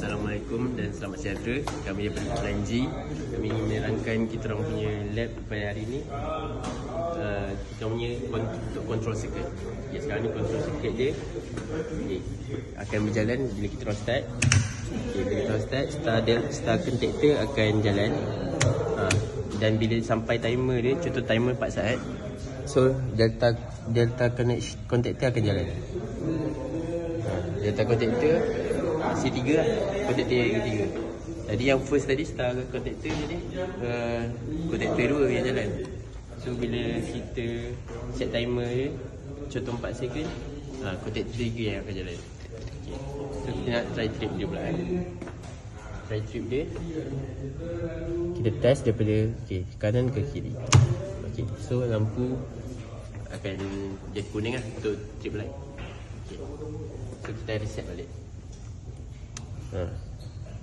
Assalamualaikum dan selamat sejahtera. Kami daripada Plan G. Kami ingin menerangkan kita orang punya lab pada hari ini. Kita punya untuk control circuit. Okay, sekarang ni control circuit dia akan berjalan bila kita orang start. Bila kita orang start, star contactor akan jalan. Dan bila sampai timer dia, contoh timer 4 saat, so delta contactor akan jalan. Delta contactor C3 lah, contactor yang ketiga. Tadi yang first tadi star contactor jadi contactor 2 yang jalan. So bila kita set timer dia, contoh 4 second, contactor 3 yang akan jalan. Okay. So kita nak try trip dia pula try trip dia. Kita test daripada kanan ke kiri. Okay. So lampu akan jadi kuning lah untuk trip light. Okay. So kita reset balik.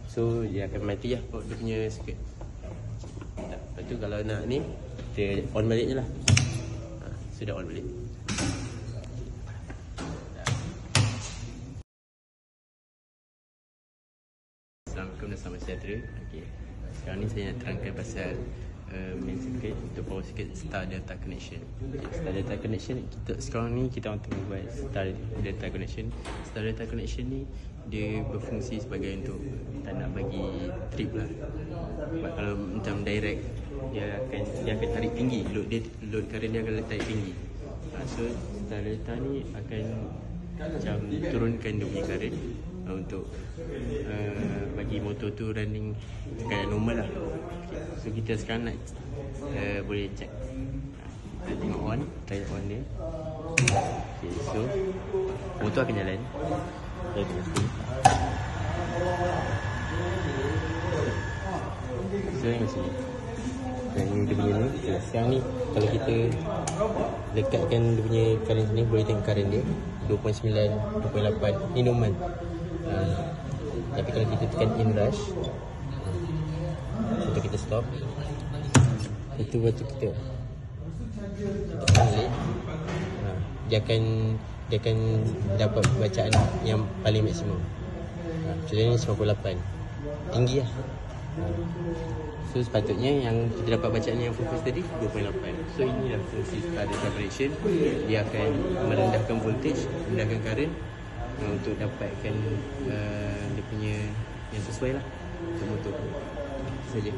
So dia akan mati lah dia punya circuit. Lepas tu kalau nak ni, kita on balik je lah. Sudah on balik. Assalamualaikum dan selamat sejahtera. Okay. Sekarang ni saya nak terangkan pasal main circuit untuk power circuit star delta connection. Star delta connection sekarang ni kita tengah buat star delta connection. Star delta connection ni dia berfungsi sebagai untuk tak nak bagi trip lah. Sebab kalau macam direct dia akan tarik tinggi, load current dia akan tarik tinggi. So star delta ni akan macam turunkan dia punya current untuk bagi motor tu running keadaan normal lah. So kita sekarang nak boleh check. Kita tengok on, try on dia. Okay, so motor akan jalan. Saya tengok sini. So tengok sini. Dan ini dia punya ni. Okay, sekarang ni kalau kita dekatkan dia punya current sini, boleh tengok current dia 2.9, 2.8. Ni normal. Tapi kalau kita tekan in rush, contoh kita stop, itu waktu kita balik, dia akan dapat bacaan yang paling maksimum. Contohnya 98, tinggi lah. So sepatutnya yang kita dapat bacaan yang fokus tadi 2.8. So inilah fungsi star delta connection. Dia akan merendahkan voltage, merendahkan current untuk dapatkan dia punya yang sesuai lah untuk motor. Itu saja.